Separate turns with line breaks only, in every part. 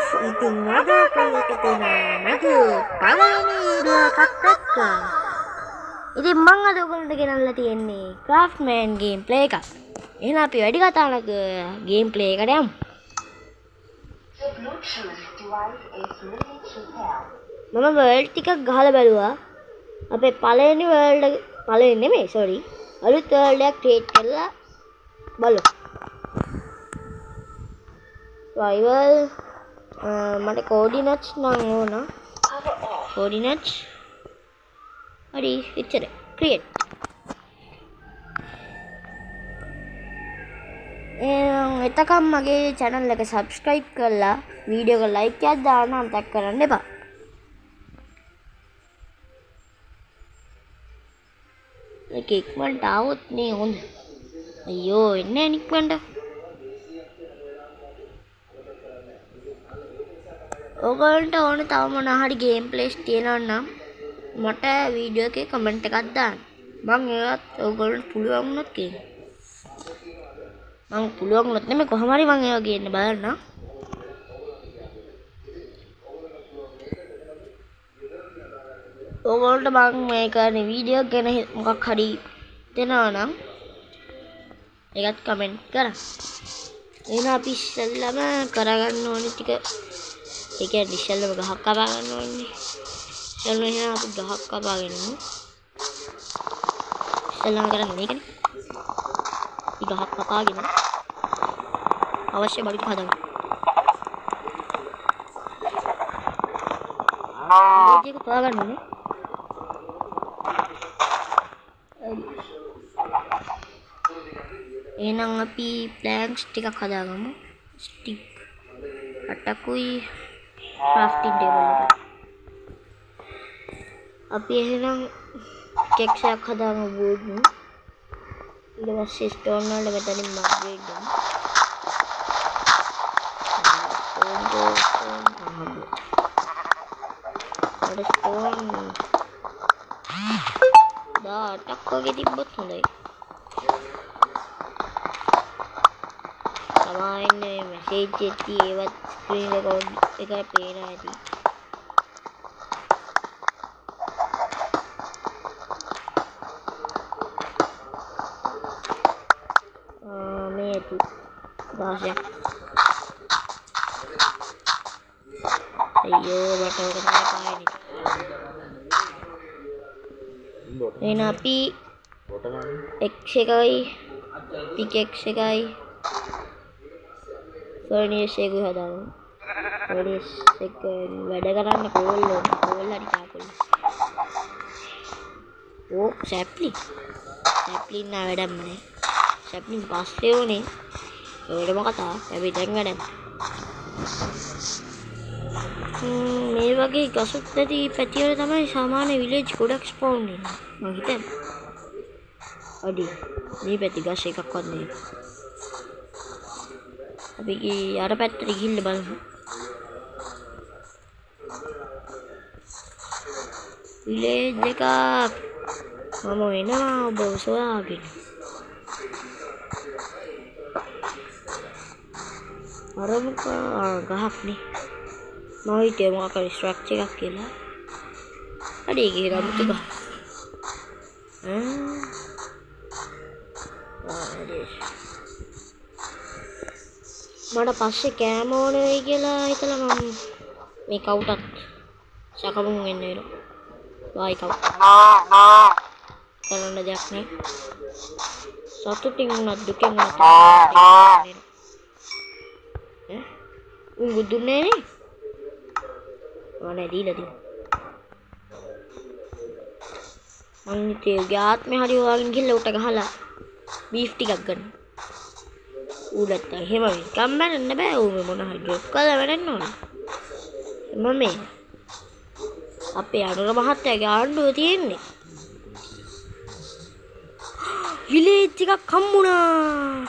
guys, ඉතින් අද අපේ එක තියෙනවා මගේ පළවෙනි වීඩියෝ එකක් එක්ක. ඉතින් මම අද ඔයගොල්ලන්ට ගෙනල්ලා තියෙන්නේ Craftman gameplay එකක්. එහෙනම් අපි වැඩි කතා නැක gameplay එකට යමු. මම world ටිකක් ගහලා බැලුවා. අපේ පළවෙනි අලුත් world එකක් create කරලා බලමු. Rival මට coordinates නම් ඕන. coordinates හරි එච්චර create. එතකම් මගේ channel එක subscribe කරලා වීඩියෝ එක like එකක් දාන්න අමතක කරන්න එපා. ඒක ඉක්මනට આવොත් නේ හොඳ. අයියෝ එන්නේ ඉක්මනට. ඔයගොල්ලන්ට ඕන තව මොන හරි ගේම් ප්ලේස් තියෙනවා නම් මට වීඩියෝ එකේ කමෙන්ට් එකක් දාන්න. මම ඒවත් ඔයගොල්ලන්ට පුළුවන් වුණොත් කියන්න. මම පුළුවන් වුණොත් නෙමෙයි කොහොම හරි මම ඒවා ගේන්න බලන්න. ඔයගොල්ලන්ට මම මේ කරන වීඩියෝ ගැන මොකක් හරි දෙනවා නම් ඒකත් කමෙන්ට් කරන්න. එහෙනම් අපි ඉස්සෙල්ලාම කරගන්න ඕනේ ටික ඒ කියන්නේ ඉස්සෙල්ලාම ගහක් කපා ගන්න ඕනේ. ඉස්සෙල්ලාම එහෙනම් අපි ගහක් කපාගෙන ඉමු. ඉස්සෙල්ලාම කරන්නේ මේකනේ. මේ ගහක් කපාගෙන අවශ්‍ය බඩු ටික හදන්න. මේක කපා ගන්න ඕනේ. එහෙනම් අපි ප්ලෑන්ක්ස් ටිකක් හදාගමු. ස්ටික් අටකුයි crafting table එක. අපි එහෙනම් කෙක්ස් එකක් හදාගමු wood. ඊට පස්සේ stone වල මෙතනින් upgrade කරමු. stone දාටක් වගේ තිබ්බොත් හොඳයි. තමයි message එකේ ඒවත් screen record එකට පේනවා ඇති. මේ ඇති 10ක්. අයියෝ මට ඔක තමයි පාන්නේ. එහෙනම් අපි x එකයි pickaxe එකයි furnace එක හදාගමු. furnace එක වැඩ කරන්න කෝල් හරි තාපොල්. ඕ sapling නා වැඩක් නෑ. sapling පස්සේ උනේ. ඒකට මොකටද? අපි දැන් වැඩක්. මේ වගේ ගසුත් නැති පැතිවල තමයි සාමාන්‍ය village ගොඩක් spawn වෙන්නේ. මම හිතන්නේ. අඩි මේ පැති ගස් එකක්වත් නෑ. අපි අර පැත්තට ගිහින් බලමු. village එකක් මම එනවා ඔබ සොයාගෙන. අරමුක ගහක් නේ. මම හිතේ මොකක් හරි ස්ට්‍රක්චර් එකක් කියලා. අඩේ ගිහලා මුතු ගහ. මට පස්සේ කෑම ඕන වෙයි කියලා හිතලා මම මේ කවුටත් සකමුන් වෙන්න වෙනවා. බයි කවුට. කරන්න දෙයක් නෑ. සතුටින් උනත් දුකෙන් උනත් උන් දුන්නේ නේ. ඕනේ දීලා තියෙනවා. මං හිතේ ගාත්මේ හරි වගේ ගිහලා උට ගහලා බීෆ් ටිකක් ගන්න. ඌලත් එහෙම කම්බරන්න බෑ. ඌ මොන හරි ඩ්‍රොප් කරලා වැඩන්න ඕනේ. මම අපේ අනුර මහත්තයාගේ ආණ්ඩුව තියෙන්නේ. විලේජ් එකක් හම්බුණා.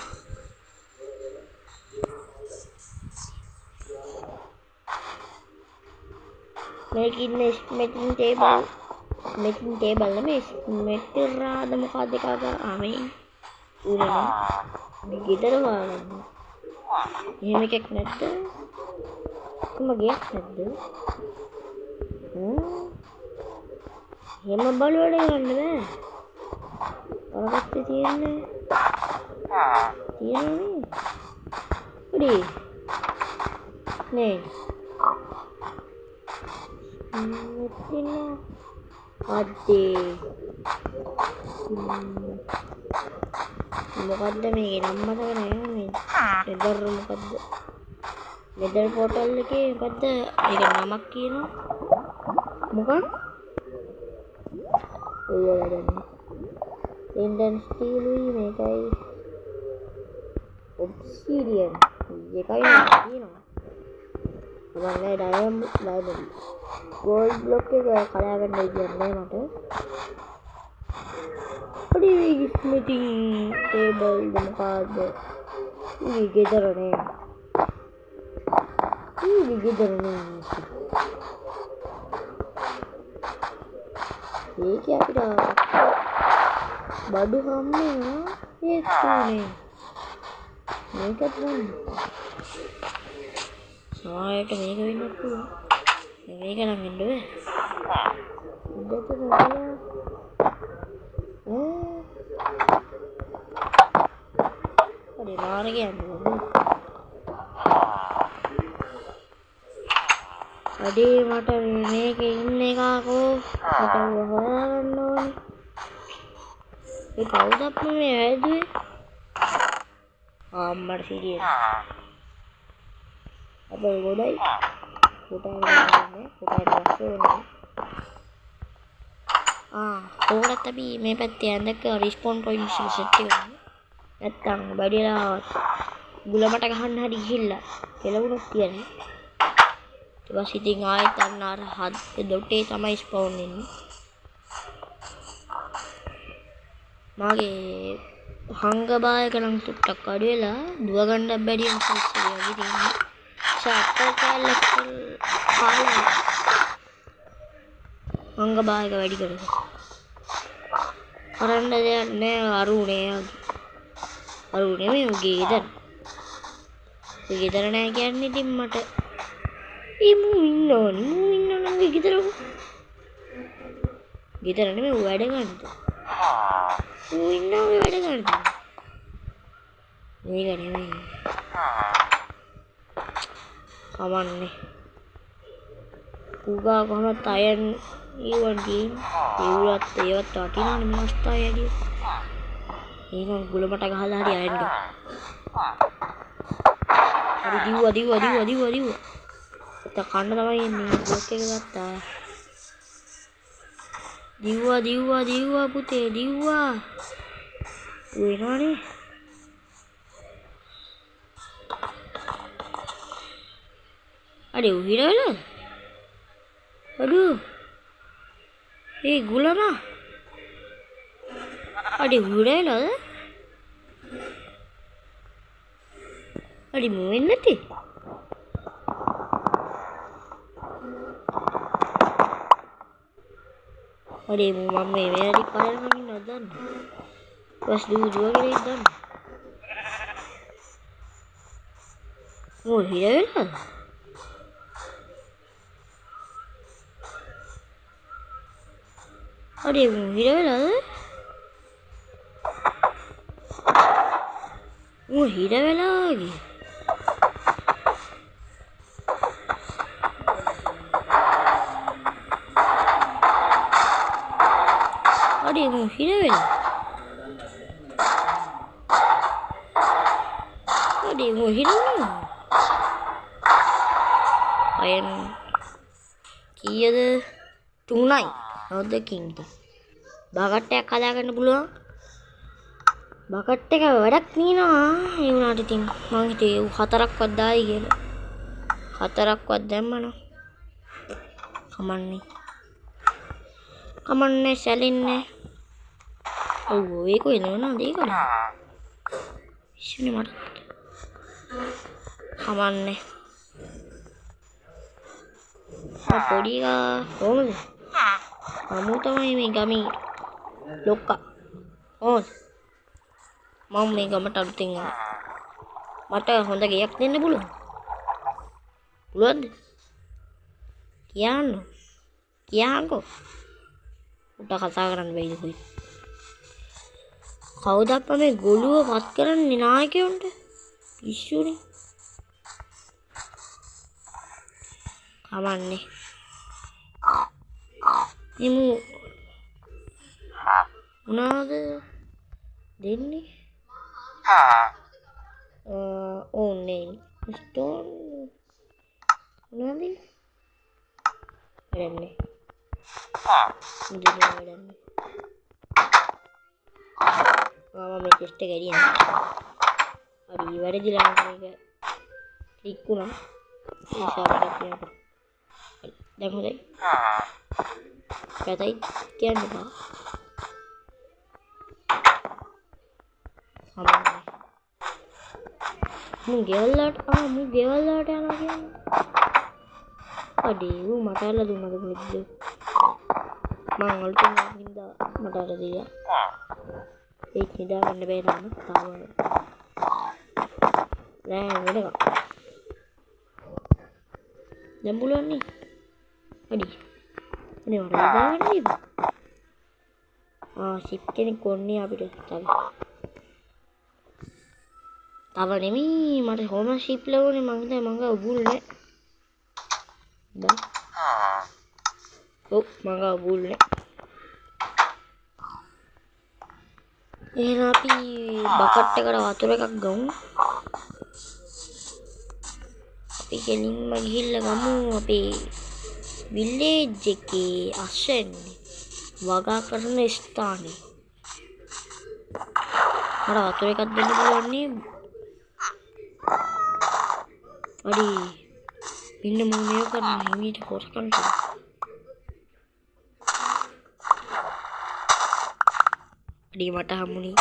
මේකින් ස්මෙටින් ටේබල් නෙමෙයි ස්මෙටරාද මොකක්ද එකක ආමේ ඌනේ මේ ගෙදර වහගන්න. එහෙම එකක් නැත්ද? ගියක් නැද්ද? එහෙම බලවල ගන්න බෑ. අරකට තියෙන්නේ. තියෙන්නේ. පොඩි. නේ. මෙතන අද්දේ. මොකද්ද මේකේ නම මතක නෑ මේ. ලෙදර් මොකද්ද? ලෙදර් පෝටල් එකේ මොකද්ද? ඒක නමක් කියනවා. මොකක්? ඔයලා දන්නේ. ඉන්ඩන් ස්ටීල් මේකයි. ඔබ්සිඩියන්. ඒකයි කියනවා. මම ඩයමන්ඩ් ලයිබරරි. ගෝල්ඩ් බ්ලොක් එක කඩා ගන්න කියන්නේ මට. පොඩි ස්මිතින් ටේබල් මොකද්ද? ඊ ගෙදරනේ. ඒක අපිට බඩු හම්බෙනවා ඒක තුනේ. මේකත් ගන්න. සායට මේක වෙන්නත් පුළුවන්. මේක නම් වෙන්න බෑ. උඩට දාලා අනේ මාර කියන්නේ. අඩේ මට මේකේ ඉන්න එකකෝ මට හොයාගන්න ඕනේ. ඒ කවුද අප්පු මේ ඇදුවේ? අම්මට සිරිය. අපේ ගොඩයි. කොටාගෙන පස්සේ ඕකට අපි මේ පැත්තේ ඇඳක රිස්පොන් පොයින්ට්ස් සෙට් කරනවා. නැත්තම් බඩේලා ගුලමට ගහන්න හරි ගිහිල්ලා කෙලවුණොත් තියන්නේ. ඊට පස්සේ ඉතින් ආයෙත් අන්න අර දොටේ තමයි ස්පවුන් වෙන්නේ. මාගේ හංගබායක නම් ටුට්ටක් අඩු වෙලා දුව ගන්න බැරි නිසා වගේ තියෙනවා. සාප්පල් කාලෙක කාලේ හංගබායක වැඩි කරලා. කරන්න දෙයක් නෑ අරුනේ මේ උගේ ගෙදර. ඒ ගෙදර නෑ කියන්නේ ඉතින් මට මූ ඉන්නවනේ ගෙදර නෙමෙයි වැඩ ගන්නද. මූ ඉන්නවා වැඩ ගන්නද. මේක නෙමෙයි. කමන්නේ. උගා කොහොමද අයන් ඊවන්දී ඒවත් වටිනානේ මේ අවස්ථාවේදී. එහෙනම් ගුලමට ගහලා හරි අයන් ගන්න. හරි දිව්වා. ඒක කන්න තමයි එන්නේ. බ්ලොක් එක ගත්තා. දිව්වා පුතේ දිව්වා. වෙනවනේ. අඩේ උහිරවල. අඩෝ. ඒ ගුලම. අඩේ උහිරවලද? අඩේ මොවෙන්නේ නැති. අඩේ මම මේ වැඩි කරගෙන ඉන්නවද දන්නේ. බස් දුවගෙන ඉඳන්. මොකද හිරවෙලා? අඩේ හිරවෙලාද? හිරවෙලා ගියේ. අඩේ හිරවෙලා. අඩේ හිරවෙලා. අයන් කීයද? 3යි. නොදකින් බකට්ටයක් හදාගන්න පුළුවන්. බකට් එක වැඩක් නියනවා. ඒ වුණාට ඉතින් මං හිතුවේ 4ක්වත් දායි කියලා. 4ක්වත් දැම්මනම් කමන්නේ සැලෙන්නේ. ඔව් ඒක වෙනවද ඒකද? ඉස්සුනේ මට. කමන්නේ. පොඩි කොහොමද? අමු තමයි මේ ගමේ ලොක්කා. ඕස්. මම මේ ගමට අලුතින් ආවා. මට හොඳ ගෙයක් දෙන්න පුළුවන්. පුළුවන්ද? කියන්නකෝ. උට කතා කරන්න බැයිද කොයි? කවුද අප්පා මේ ගොළුව වත් කරන්නේ නායකයන්ට? පිස්සුනේ. කමන්නේ. එමු මොනවාද දෙන්නේ? ඕනේ ස්ටෝන් මොනවද? වැඩන්නේ. මුදිනේ වැඩන්නේ. මේ ටෙස්ට් එක එළියන. හරි වැරදිලා මේක ක්ලික් වුණා. ඒ ෂාප්ට් එක. දැන් හොඳයි. පැතයි කියන්න බා. සමහරවිට මු ගෙවල් වලට යනවා කියන්නේ. අඩේ ඌ මට අල්ල දුන්නද කොහෙද? මං වලට හින්දා මට අර දීලා. ඒක නිදා ගන්න බැහැ තාම. නෑ වෙනකම්. දැන් පුළුවන් නේ. අඩි. අනේ වර දාන්න නේද? ෂිප් කෙනෙක් කොන්නේ අපිට තව නෙමෙයි මට හොම ෂිප් ලැබුණේ මං හිතා මං ගාව බුල් නෑ. මං ගාව බුල් නෑ. එහෙනම් අපි බකට් එකට වතුර එකක් ගමු. අපි ගෙලින්ම ගිහිල්ලා ගමු අපේ විලේජ් එකේ අස්සෙන්නේ වගා කරන ස්ථානේ. මට වතුර එකක් දෙන්න පුළුවන් නේ. අඩි පින්න මොනේ කරන හිමීට හොරකම් කරා. අඩි මට හම්බුනේ.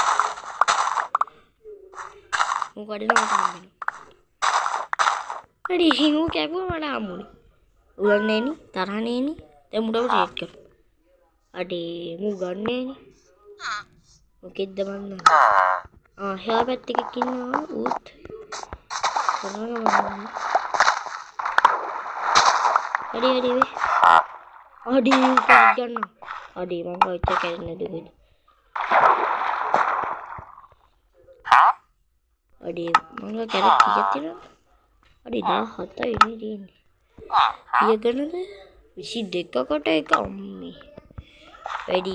මොකද මට හම්බුනේ. අඩි හිමු කැපුවා මට හම්බුනේ. උලන්නේ නේ තරහනේ නේ. දැන් මුඩව ට්‍රේඩ් කර. අඩි මු ගන්නේ නේ. මොකෙද්ද මන්න. එහා පැත්තක ඉන්නවා ඌත්. අඩි වේ. අඩි ගන්න. අඩි මං කොච්චර කැරෙන්නේ නැද්ද? අඩි මං කැරක් කීයක් තියෙනවද? අඩි 17යි නේ තියෙන්නේ. කීය ගන්නද? 22කට එක අම්මේ. වැඩි.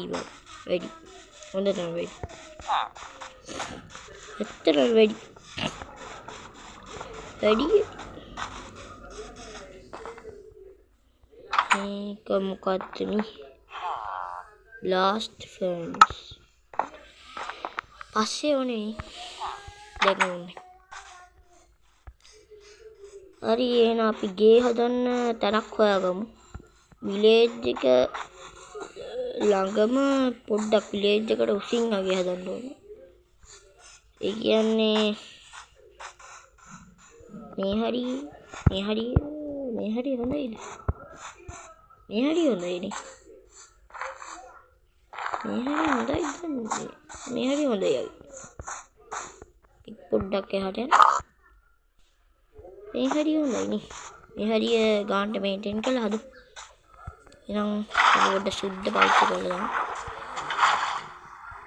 හොඳ නම් වැඩි. ඇත්තටම වැඩි. මේක මොකක්ද මේ? Blast furnace. පස්සේ ඕනේ. දැන් ඕනේ. හරි එහෙනම් අපි ගේ හදන්න තැනක් හොයාගමු. විලේජ් එක ළඟම පොඩ්ඩක් විලේජ් එකට උසින් අගේ හදන්න ඕනේ. ඒ කියන්නේ මේ හරි හොඳයිද? මේ හරි හොඳයි. පොඩ්ඩක් එහාට යන්න. මේ හරි හොඳයි නේ. මේ හරිය ගානට මේන්ටේන් කරලා හදමු. එහෙනම් පොඩ්ඩක් සුද්ධ පවිත්‍ර කරලා දාමු.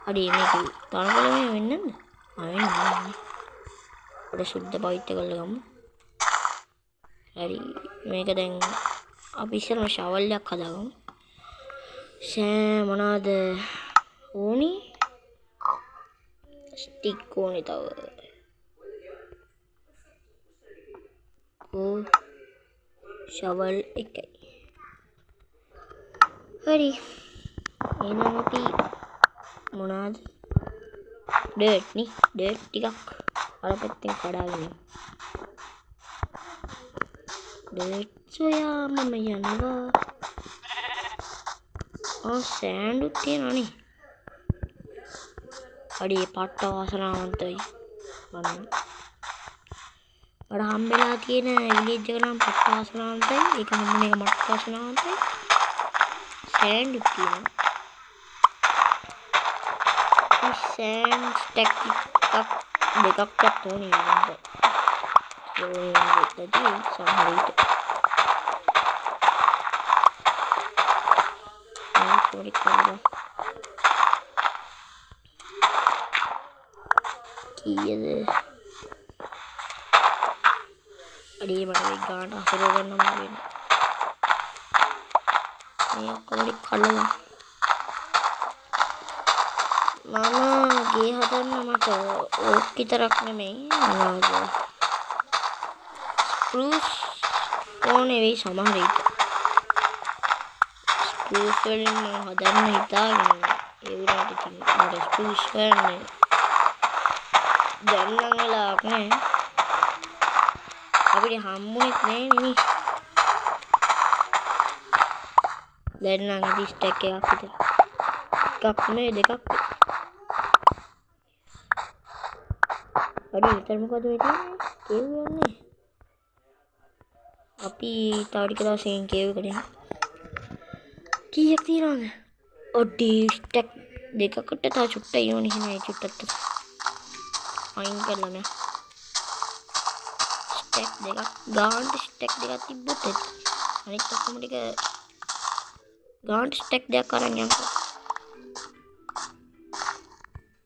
අඩි මේක තරකල මේ වෙන්නේ නැද්ද? වෙන්නේ. පොඩ්ඩක් සුද්ධ පවිත්‍ර කරලා ගමු. හරි මේක දැන් අපි ඉස්සරහ ෂවල් එකක් හදාගමු. මොනවාද ඕනේ? ස්ටික් ඕනේ තව. ෂවල් එකයි. හරි. එහෙනම් අපි මොනවාද? ඩර්ට් නේ. ඩර්ට් ටිකක් අර පැත්තෙන් කඩාගෙන යමු. ඩර්ට් සොයාම යනවා. සෑන්ඩුත් තියෙනනේ. අඩි පට්ට වාසනාවන්තයි. මට හම්බෙලා තියෙන විලේජ් එක නම් පට්ට වාසනාවන්තයි. ඒක හම්බුන එක මට වාසනාවන්තයි. සෑන්ඩුත් තියෙනවා. සෑන්ඩ් ස්ටැක් දෙකක් ඕනේ නේද? සමහර විට කවුරු කරලා කීයද අඩේ මට මේ ගාන අසුර ගන්නම වෙන මේ කවුරු කල්ලා මම ගේ හදන්න මට ඕක් විතරක් නෙමෙයි මොනවද ස්පෘස් ඕනේ වෙයි සමහර විට ස්පෘස් වලින් මම හදන්න හිතාගෙන ඒ වුණාට ඉතින් මට ස්පෘස් ගන්න දැන් නම් වෙලාවක් නෑ අපිට හම්බුනේ නෑ නේ දැන් නම් ඉතින් ස්ටැක් එකක් විතර එකක් නේ දෙකක් අඩේ විතර මොකද වෙන්නේ කියවන්නේ අපි තව ටික දවසකින් කියවගෙන කීයක් තියනවද ඔඩි ස්ටැක් දෙකකට තව චුට්ටක් යෝනේ නේ චුට්ටක් අයින් කරලා නෑ ස්ටැක් දෙකක් ගාන්ට ස්ටැක් දෙකක් තිබ්බොත් අනිත් ඔක්කොම ටික ගාන්ට ස්ටැක් දෙකක් අරන් යන්න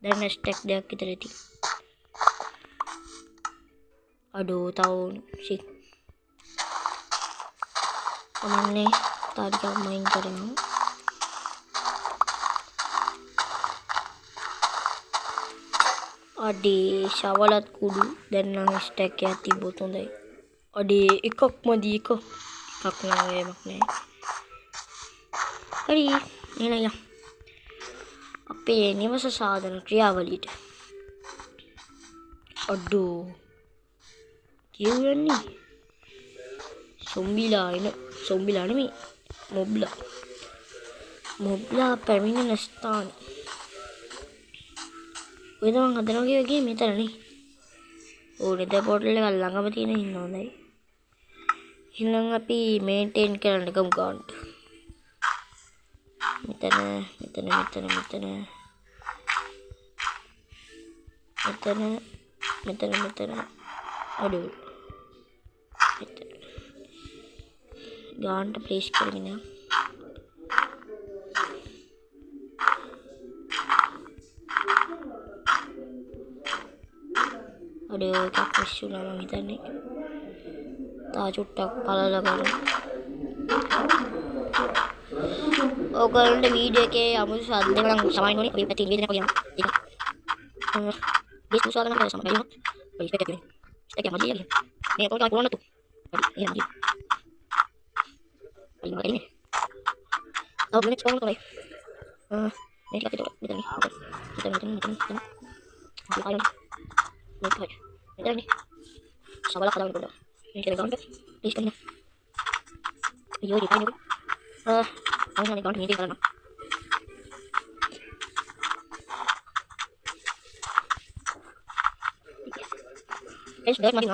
දැන් ස්ටැක් දෙකක් විතර තියෙනවා aduh tahun sih kemana tadi kamu main bareng ade shawalat kudu dan nang stack ya tiba tundai ade ikok madi ikok nang emak ne hari ini ya apa ini masa sadana ක්‍රියාවලියට aduh කියවන්නේ සොම්බිලා නෙමෙයි මොබ්ලා පැමිණෙන ස්ථාන ඔය තමයි හදනවා වගේ මෙතනනේ ඕනේ ද portal එක ළඟම තියෙන ඉන්න හොඳයි එහෙනම් අපි මේන්ටේන් කරන්න ගමු ගාන්ට මෙතන aduh ගාන්ට ප්ලේස් කරගෙන අඩේ එකක් මිස් වුණා මම හිතන්නේ තා චුට්ටක් බලලා කරමු ඔයගොල්ලන්ට වීඩියෝ එකේ අමුතු සද්ද නම් සමාන ඕනේ අපි පැති නිවේදනයක් කියනවා ඒක බේස් උසාව ගන්න කරලා සමහරවිට ඔය ස්ටෙක් එකේ ස්ටෙක් එක මදියද මේ පොඩ්ඩක් කරන්න තු හරි එහෙනම් මදිය අයියෝ මට ඉන්නේ ඔව් මිනිත් කොහොමද තමයි මේක අපිට මෙතන මෙතන සබල කඩන්න පුළුවන් මේක ගන්න ප්ලීස් කරන්න අයියෝ දෙපයින් අනේ ගන්න මේක කරන්න es dirt mati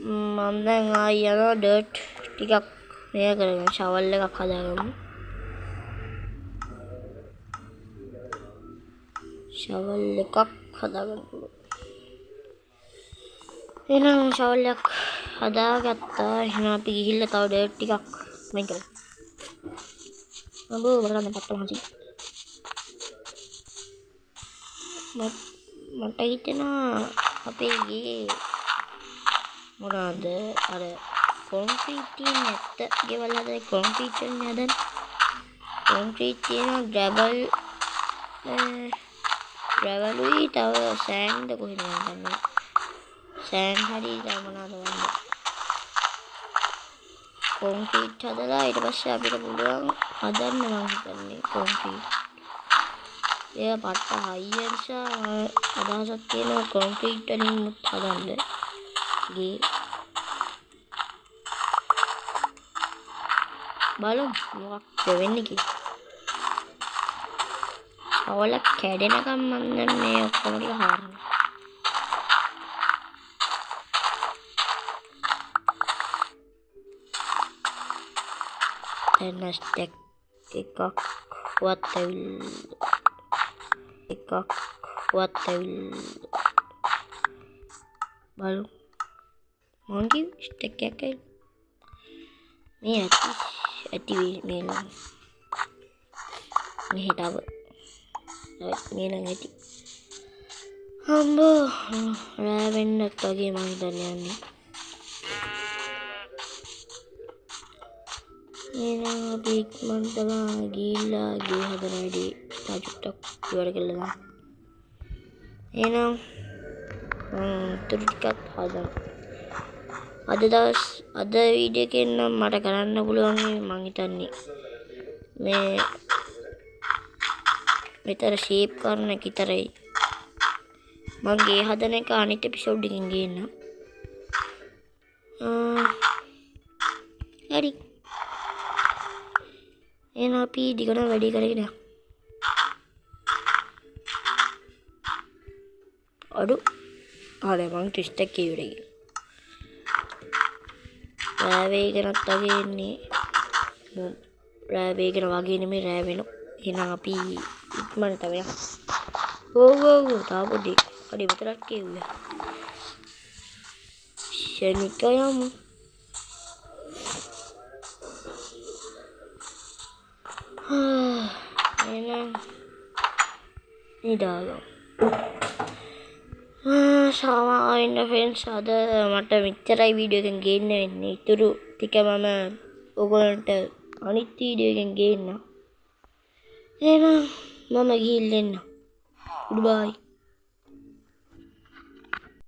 mmm දැන් ආයි යනවා dirt ටිකක් මේක කරගෙන shovel එකක් හදාගමු shovel එකක් හදාගන්න පුළුවන් එහෙනම් shovel එකක් හදාගත්තා එහෙනම් අපි ගිහිල්ලා තව dirt ටිකක් වෙන් කරමු අඹෝ බලන්න පට්ට මහන්සි මට හිතෙනවා අපේ ගේ මොනවාද අර කොන්ක්‍රීට් තියෙන නැත්ත ගෙවල් හදලා කොන්ක්‍රීට් වලින් හදන කොන්ක්‍රීට් තියෙන ග්‍රැවලුයි තව සෑන්ඩ් කොහෙද ගන්න සෑන්ඩ් හරි තව මොනවද වන්නේ කොන්ක්‍රීට් හදලා ඊට පස්සේ අපිට පුළුවන් හදන්න මම හිතන්නේ කොන්ක්‍රීට් ඒක පට්ට හයිය නිසා අදහසක් තියෙනවා කොන්ක්‍රීට් වලින් හදන්න ගේ බලමු මොකක්ද වෙන්නේ කියලා shovel එක කැඩෙනකම් මම දැන් මේ ඔක්කොම ටික හාරනවා දැන් ස්ටෙක් එකක් වත්තවිල් බලමු මොන්කි ස්ටෙක් එකක් මේ ඇති මේ නම් මෙහෙට ආව. මේ නම් ඇති. අම්බෝ රෑ වෙන්නත් වගේ මං හිතන්නේ යන්නේ. එහෙනම් අපි ඉක්මනට ගිහිල්ලා ගේ හදන වැඩේ තාජුට්ටක් ඉවර කළා දාන්න. එහෙනම් තුරු ටිකක් හදමු. අද වීඩියෝ එකෙන් නම් මට කරන්න පුළුවන් මං හිතන්නේ මේ මෙතන ෂේප් කරන එක විතරයි. මං ගේ හදන එක අනිත් එපිසෝඩ් එකකින් ගේන්නම්. හරි. එහෙනම් අපි දිගට වැඩි කරගෙන යමු. අඩු හරි මං ට්විස්ට් එක ඉවරයි. රෑ වේගෙනත් වගේ එන්නේ. රෑ වේගෙන වගේ නෙමෙයි රෑ වෙනවා. එහෙනම් අපි ඉක්මනට යමු. ඔව් තාම පොඩි. හරි මෙතනක් කියුවා. ෂෙනික යමු. එහෙනම් නිදාගමු. සාමාන්‍යයෙන් ෆ්‍රෙන්ඩ්ස් අද මට මෙච්චරයි වීඩියෝ එකෙන් ගේන්න වෙන්නේ. ඊටු ටික මම ඔයගොල්ලන්ට අනිත් වීඩියෝ එකෙන් ගේන්නම්. එහෙනම් මම ගිහින් එන්න. Goodbye.